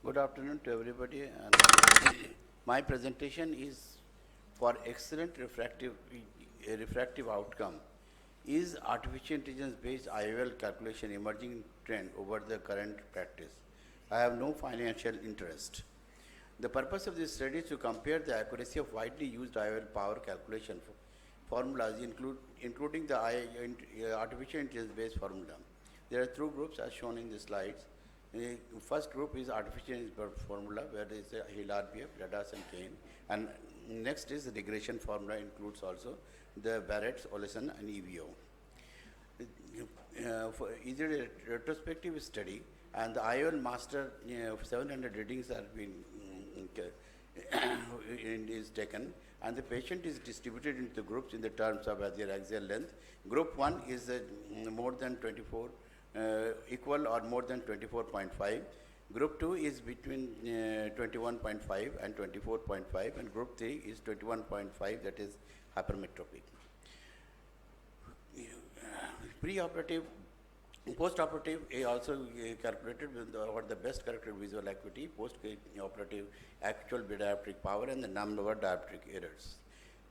Good afternoon to everybody. And my presentation is for excellent refractive outcome. Is artificial intelligence-based IOL calculation emerging trend over the current practice? I have no financial interest. The purpose of this study is to compare the accuracy of widely used IOL power calculation formulas, including the artificial intelligence-based formula. There are two groups as shown in the slides. The first group is artificial intelligence formula, where there is a Hill RPF, Ladas and Kane, and next is the regression formula, includes also the Barrett's, Oleson and EVO. For either a retrospective study and the IOL master 700 readings are been is taken, and the patient is distributed into groups in the terms of their axial length. Group 1 is more than 24, equal or more than 24.5. Group 2 is between 21.5 and 24.5, and group 3 is 21.5, that is hypermetropic. Pre-operative, post-operative also calculated with what the best corrected visual acuity, post-operative actual dioptric power and the number of dioptric errors.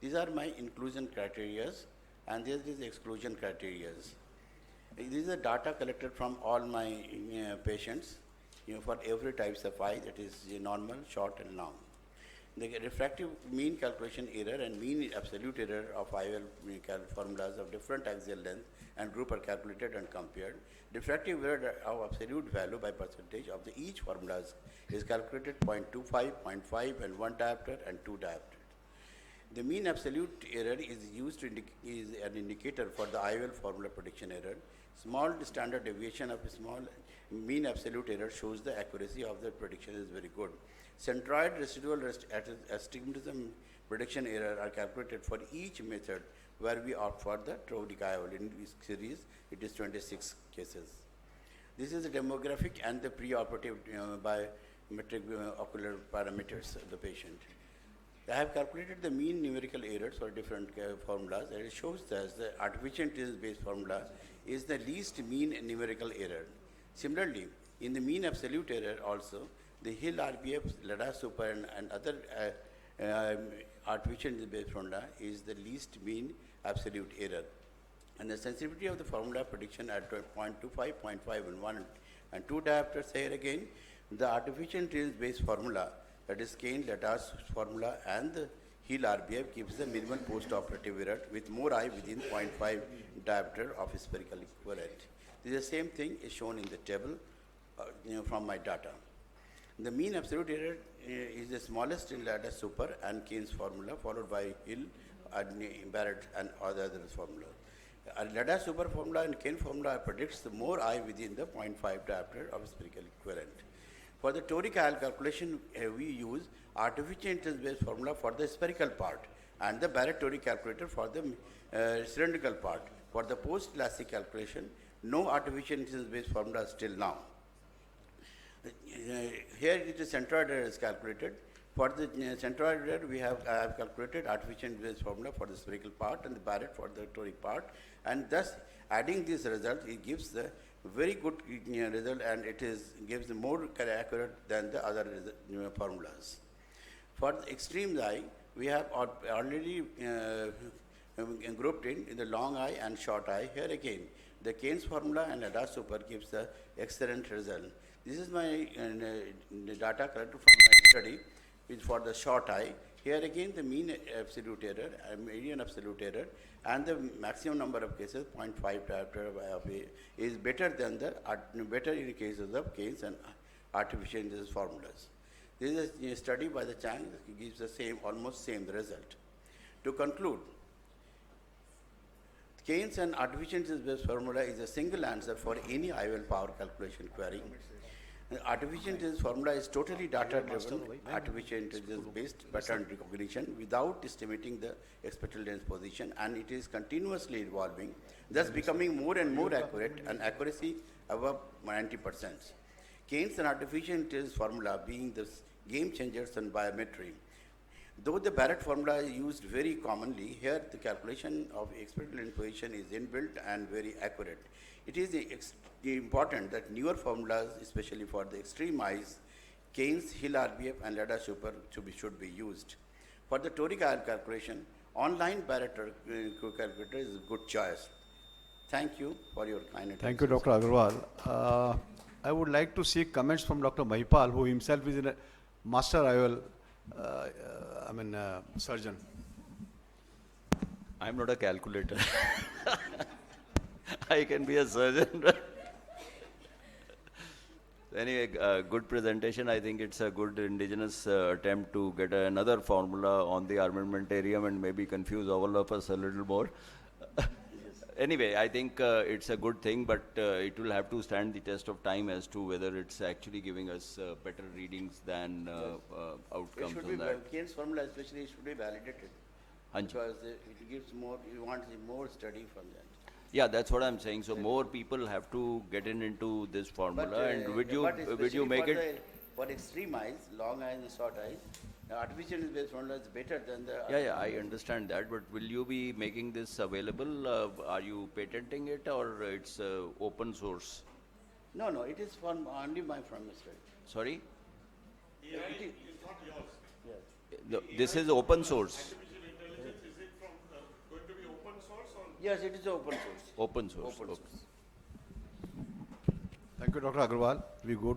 These are my inclusion criteria, and this is exclusion criteria. These are data collected from all my patients, for every types of eye, that is normal, short and long. The refractive mean calculation error and mean absolute error of IOL formulas of different axial length and group are calculated and compared. Refractive error of absolute value by percentage of each formulas is calculated 0.25, 0.5 and 1 diopter and 2 diopter. The mean absolute error is used to is an indicator for the IOL formula prediction error. Small standard deviation of a small mean absolute error shows the accuracy of the prediction is very good. Centroid residual astigmatism prediction error are calculated for each method, where we opt for the toric IOL. In this series, it is 26 cases. This is the demographic and the pre-operative biometric ocular parameters of the patient. I have calculated the mean numerical errors for different formulas, and it shows that the artificial intelligence-based formula is the least mean numerical error. Similarly, in the mean absolute error also, the Hill RPF, Ladas Super and other artificial intelligence-based formula is the least mean absolute error. And the sensitivity of the formula prediction at 0.25, 0.5 and 1 and 2 diopters here again, the artificial intelligence-based formula, that is Kane, Ladas formula and the Hill RPF gives the minimum post-operative error with more eye within 0.5 diopter of spherical equivalent. This is the same thing is shown in the table from my data. The mean absolute error is the smallest in Ladas Super and Kane's formula, followed by Hill and Barrett and other formulas. Ladas Super formula and Kane formula predicts the more eye within the 0.5 diopter of spherical equivalent. For the toric IOL calculation, we use artificial intelligence-based formula for the spherical part and the Barrett toric calculator for the cylindrical part. For the post-elastic calculation, no artificial intelligence-based formula still now. Here it is centroid error is calculated. For the centroid error, I have calculated artificial intelligence formula for the spherical part and the Barrett for the toric part, and thus adding this result, it gives the very good result, and it gives more accurate than the other formulas. For the extreme eye, we have already grouped in the long eye and short eye. Here again, the Kane's formula and Ladas Super gives the excellent result. This is my data collected from my study for the short eye. Here again, the mean absolute error, median absolute error, and the maximum number of cases, 0.5 diopter is better than better in the cases of Kane's and artificial intelligence formulas. This is a study by the Chang, it gives the almost same result. To conclude, Kane's and artificial intelligence-based formula is a single answer for any IOL power calculation query. Artificial intelligence formula is totally data-driven, artificial intelligence-based pattern recognition without estimating the expected lens position, and it is continuously evolving, thus becoming more and more accurate, and accuracy above 90%. Kane's and artificial intelligence formula being the game changers in biometry. Though the Barrett formula is used very commonly, here the calculation of expected lens position is inbuilt and very accurate. It is important that newer formulas, especially for the extreme eyes, Keynes, Hill RBF, and Leda Super should be used. For the toric acid calculation, online Barrett calculator is a good choice. Thank you for your kind attention. Thank you, Dr. Agarwal. I would like to see comments from Dr. Mahipal, who himself is a master IOL, surgeon. I'm not a calculator. I can be a surgeon. Anyway, good presentation. I think it's a good indigenous attempt to get another formula on the armamentarium and maybe confuse all of us a little more. Anyway, I think it's a good thing, but it will have to stand the test of time as to whether it's actually giving us better readings than outcomes It should on be, that. Keynes formula especially should be validated. Hanji. Because it gives more, you want more study from that. Yeah, that's what I'm saying. So more people have to get into this formula, and would you especially make for it? For extreme eyes, long eyes and short eyes, the artificial based formula is better than the. Yeah, I understand that, but will you be making this available? Are you patenting it, or it's open source? No, it is from only my from Israel. Sorry, AI is not yours. Yes. This is open source. Artificial intelligence, is it from going to be open source or? Yes, it is open source. Open source. Open Okay. source. Thank you, Dr. Agarwal. We go to